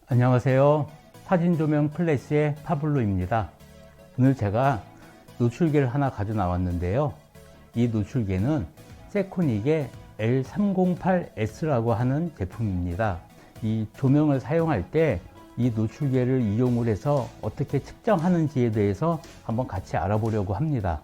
안녕하세요. 사진조명 플래시의 파블로입니다. 오늘 제가 노출계를 하나 가져 나왔는데요. 이 노출계는 세코닉의 L308S라고 하는 제품입니다. 이 조명을 사용할 때 이 노출계를 이용을 해서 어떻게 측정하는지에 대해서 한번 같이 알아보려고 합니다.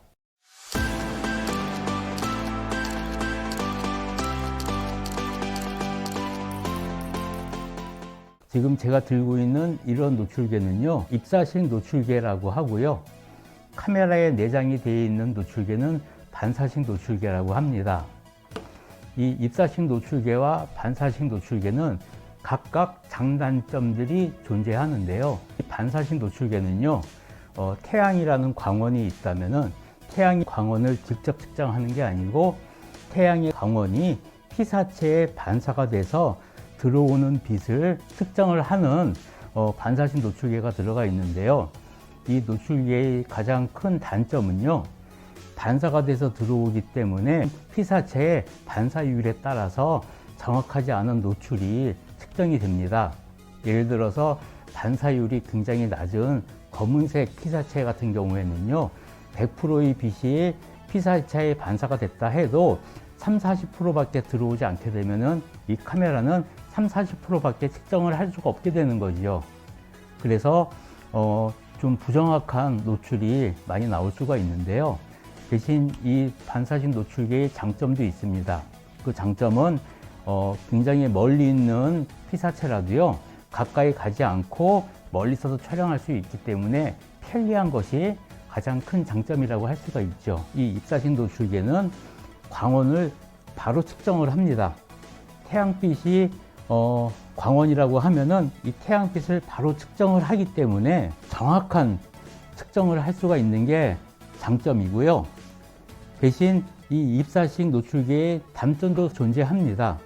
지금 제가 들고 있는 이런 노출계는요, 입사식 노출계라고 하고요. 카메라에 내장이 되어 있는 노출계는 반사식 노출계라고 합니다. 이 입사식 노출계와 반사식 노출계는 각각 장단점들이 존재하는데요. 이 반사식 노출계는요, 태양이라는 광원이 있다면은 태양의 광원을 직접 측정하는 게 아니고 태양의 광원이 피사체에 반사가 돼서 들어오는 빛을 측정을 하는 반사식 노출계가 들어가 있는데요. 이 노출계의 가장 큰 단점은요, 반사가 돼서 들어오기 때문에 피사체의 반사율에 따라서 정확하지 않은 노출이 측정이 됩니다. 예를 들어서 반사율이 굉장히 낮은 검은색 피사체 같은 경우에는요, 100%의 빛이 피사체에 반사가 됐다 해도 30-40% 밖에 들어오지 않게 되면은 이 카메라는 30-40% 밖에 측정을 할 수가 없게 되는 거죠. 그래서 좀 부정확한 노출이 많이 나올 수가 있는데요. 대신 이 반사식 노출계의 장점도 있습니다. 그 장점은 굉장히 멀리 있는 피사체라도요, 가까이 가지 않고 멀리서도 촬영할 수 있기 때문에 편리한 것이 가장 큰 장점이라고 할 수가 있죠. 이 입사식 노출계는 광원을 바로 측정을 합니다. 태양빛이 광원이라고 하면은 이 태양빛을 바로 측정을 하기 때문에 정확한 측정을 할 수가 있는 게 장점이고요. 대신 이 입사식 노출계의 단점도 존재합니다.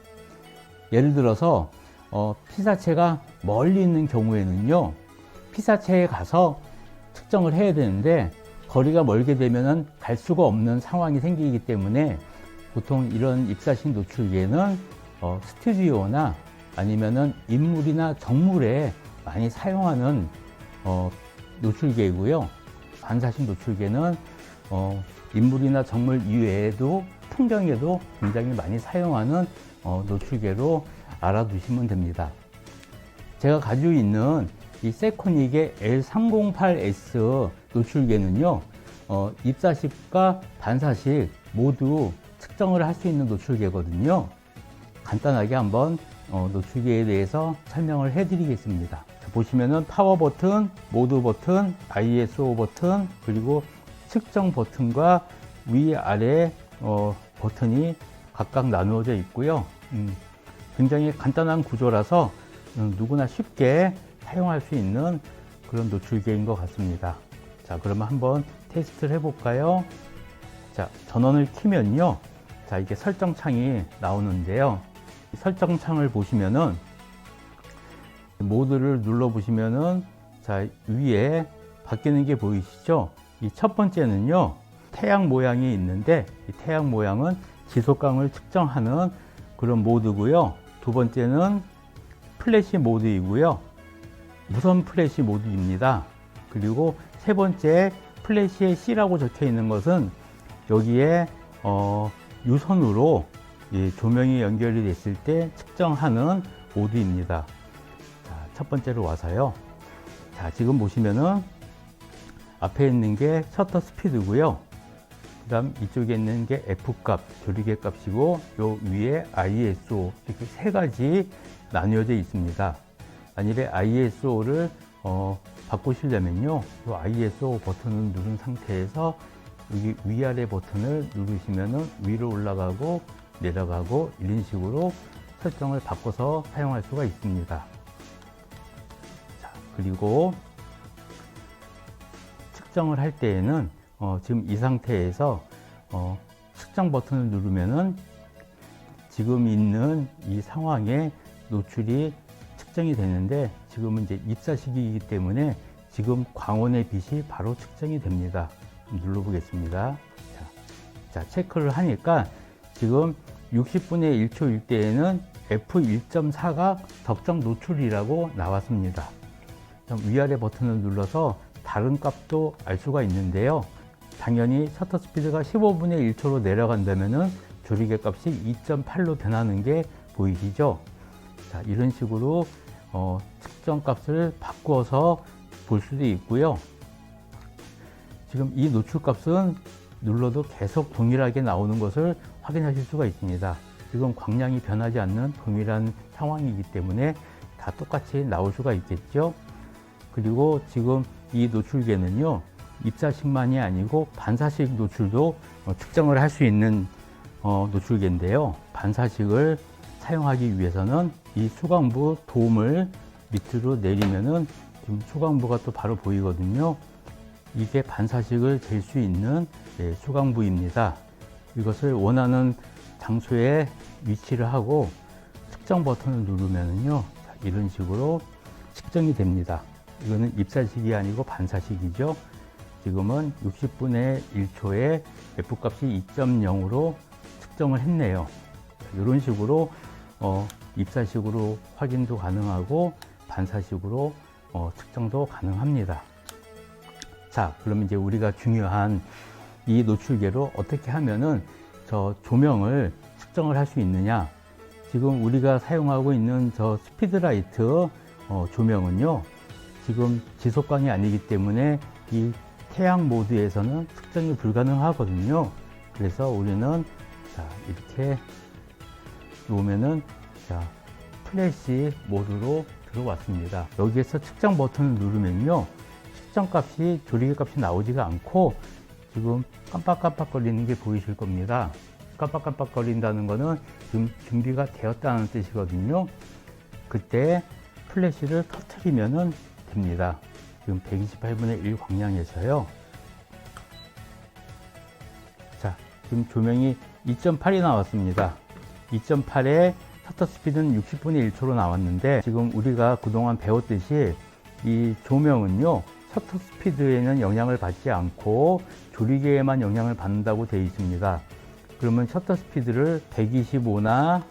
예를 들어서 피사체가 멀리 있는 경우에는요, 피사체에 가서 측정을 해야 되는데 거리가 멀게 되면은 갈 수가 없는 상황이 생기기 때문에 보통 이런 입사식 노출계는 스튜디오나 아니면은 인물이나 정물에 많이 사용하는 노출계이고요. 반사식 노출계는 인물이나 정물 이외에도 풍경에도 굉장히 많이 사용하는 노출계로 알아두시면 됩니다. 제가 가지고 있는 이 세코닉의 L308S 노출계는요, 입사식과 반사식 모두 측정을 할 수 있는 노출계거든요. 간단하게 한번 노출계에 대해서 설명을 해 드리겠습니다. 보시면은 파워 버튼, 모드 버튼, ISO 버튼, 그리고 측정 버튼과 위아래 버튼이 각각 나누어져 있고요. 굉장히 간단한 구조라서 누구나 쉽게 사용할 수 있는 그런 노출계인 것 같습니다. 자, 그러면 한번 테스트를 해볼까요? 자, 전원을 켜면요, 자, 이게 설정창이 나오는데요. 이 설정창을 보시면은 모드를 눌러 보시면은 자, 위에 바뀌는 게 보이시죠? 이 첫 번째는요, 태양 모양이 있는데 이 태양 모양은 지속광을 측정하는 그런 모드고요. 두 번째는 플래시 모드이고요. 무선 플래시 모드입니다. 그리고 세 번째 플래시에 C라고 적혀 있는 것은 여기에 유선으로 조명이 연결이 됐을 때 측정하는 모드입니다. 자, 첫 번째로 와서요. 자, 지금 보시면은 앞에 있는 게 셔터 스피드고요. 그 다음 이쪽에 있는 게 F값, 조리개 값이고 요 위에 ISO, 이렇게 세 가지 나뉘어져 있습니다. 만일에 ISO를 바꾸시려면요, 이 ISO 버튼을 누른 상태에서 여기 위아래 버튼을 누르시면은 위로 올라가고 내려가고 이런 식으로 설정을 바꿔서 사용할 수가 있습니다. 자, 그리고 측정을 할 때에는 지금 이 상태에서 측정 버튼을 누르면은 지금 있는 이 상황에 노출이 측정이 되는데 지금은 이제 입사식이기 때문에 지금 광원의 빛이 바로 측정이 됩니다. 눌러보겠습니다. 자, 체크를 하니까 지금 60분의 1초일 때에는 f1.4가 적정 노출이라고 나왔습니다. 위아래 버튼을 눌러서 다른 값도 알 수가 있는데요. 당연히 셔터 스피드가 15분의 1초로 내려간다면 조리개 값이 2.8로 변하는 게 보이시죠? 자, 이런 식으로 측정 값을 바꿔서 볼 수도 있고요. 지금 이 노출 값은 눌러도 계속 동일하게 나오는 것을 확인하실 수가 있습니다. 지금 광량이 변하지 않는 동일한 상황이기 때문에 다 똑같이 나올 수가 있겠죠. 그리고 지금 이 노출계는요, 입사식만이 아니고 반사식 노출도 측정을 할 수 있는 노출계인데요. 반사식을 사용하기 위해서는 이 수광부 돔을 밑으로 내리면은 지금 수광부가 또 바로 보이거든요. 이게 반사식을 잴 수 있는 수광부입니다. 이것을 원하는 장소에 위치를 하고 측정 버튼을 누르면은요, 이런 식으로 측정이 됩니다. 이거는 입사식이 아니고 반사식이죠. 지금은 60분의 1초에 F값이 2.0으로 측정을 했네요. 이런 식으로 입사식으로 확인도 가능하고 반사식으로 측정도 가능합니다. 자, 그러면 이제 우리가 중요한 이 노출계로 어떻게 하면은 저 조명을 측정을 할 수 있느냐. 지금 우리가 사용하고 있는 저 스피드라이트 조명은요, 지금 지속광이 아니기 때문에 이 태양 모드에서는 측정이 불가능하거든요. 그래서 우리는 자, 이렇게 놓으면은 자, 플래시 모드로 들어왔습니다. 여기에서 측정 버튼을 누르면요, 측정 값이 조리개 값이 나오지가 않고 지금 깜빡깜빡 거리는 게 보이실 겁니다. 깜빡깜빡 거린다는 거는 지금 준비가 되었다는 뜻이거든요. 그때 플래시를 터트리면은 됩니다. 지금 128분의 1 광량에서요. 자, 지금 조명이 2.8이 나왔습니다. 2.8에 셔터 스피드는 60분의 1초로 나왔는데, 지금 우리가 그동안 배웠듯이 이 조명은요, 셔터 스피드에는 영향을 받지 않고 조리개에만 영향을 받는다고 되어 있습니다. 그러면 셔터 스피드를 125나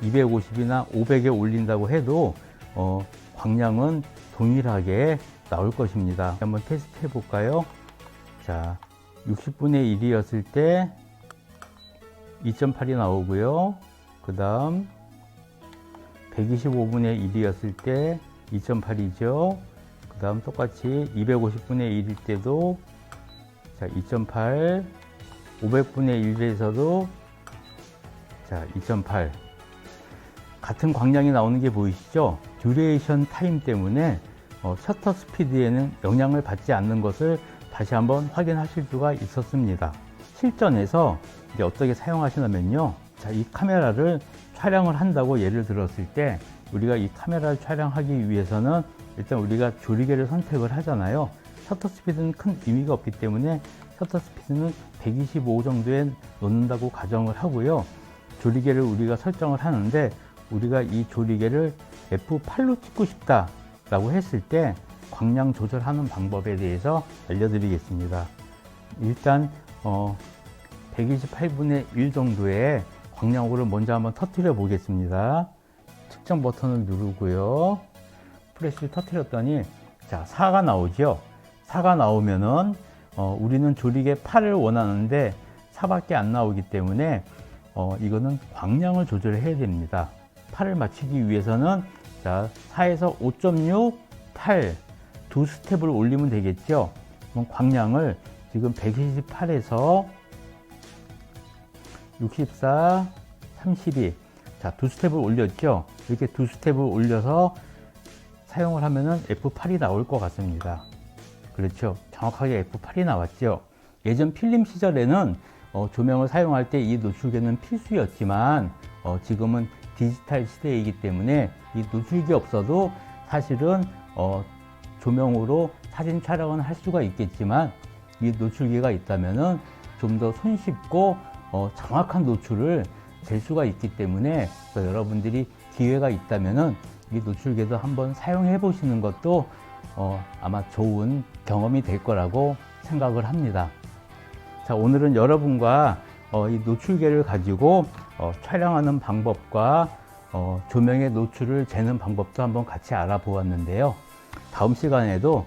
250이나 500에 올린다고 해도 광량은 동일하게 나올 것입니다. 한번 테스트 해 볼까요? 자, 60분의 1이었을 때 2.8이 나오고요. 그 다음 125분의 1이었을 때 2.8이죠. 그 다음 똑같이 250분의 1일 때도 자, 2.8, 500분의 1에서도 자, 2.8. 같은 광량이 나오는 게 보이시죠? 듀레이션 타임 때문에 셔터 스피드에는 영향을 받지 않는 것을 다시 한번 확인하실 수가 있었습니다. 실전에서 이제 어떻게 사용하시냐면요. 자, 이 카메라를 촬영을 한다고 예를 들었을 때, 우리가 이 카메라를 촬영하기 위해서는 일단 우리가 조리개를 선택을 하잖아요. 셔터 스피드는 큰 의미가 없기 때문에 셔터 스피드는 125 정도에 놓는다고 가정을 하고요. 조리개를 우리가 설정을 하는데, 우리가 이 조리개를 F8로 찍고 싶다 라고 했을 때 광량 조절하는 방법에 대해서 알려드리겠습니다. 일단 128분의 1 정도의 광량호를 먼저 한번 터뜨려 보겠습니다. 측정 버튼을 누르고요. 플래시를 터뜨렸더니 자, 4가 나오죠. 4가 나오면은 우리는 조리개 8을 원하는데 4밖에 안 나오기 때문에 이거는 광량을 조절해야 됩니다. 8을 맞추기 위해서는 자, 4에서 5.6, 8 두 스텝을 올리면 되겠죠. 그럼 광량을 지금 128에서 64, 32 자, 두 스텝을 올렸죠. 이렇게 두 스텝을 올려서 사용을 하면은 F8이 나올 것 같습니다. 그렇죠. 정확하게 F8이 나왔죠. 예전 필름 시절에는 조명을 사용할 때 이 노출계는 필수였지만 지금은 디지털 시대이기 때문에 이 노출계 없어도 사실은 조명으로 사진 촬영은 할 수가 있겠지만, 이 노출계가 있다면은 좀 더 손쉽고 정확한 노출을 잴 수가 있기 때문에 여러분들이 기회가 있다면은 이 노출계도 한번 사용해 보시는 것도 아마 좋은 경험이 될 거라고 생각을 합니다. 자, 오늘은 여러분과 이 노출계를 가지고 촬영하는 방법과 조명의 노출을 재는 방법도 한번 같이 알아보았는데요. 다음 시간에도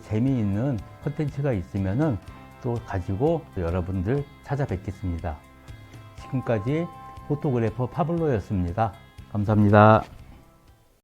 재미있는 콘텐츠가 있으면은 또 가지고 여러분들 찾아뵙겠습니다. 지금까지 포토그래퍼 파블로였습니다. 감사합니다.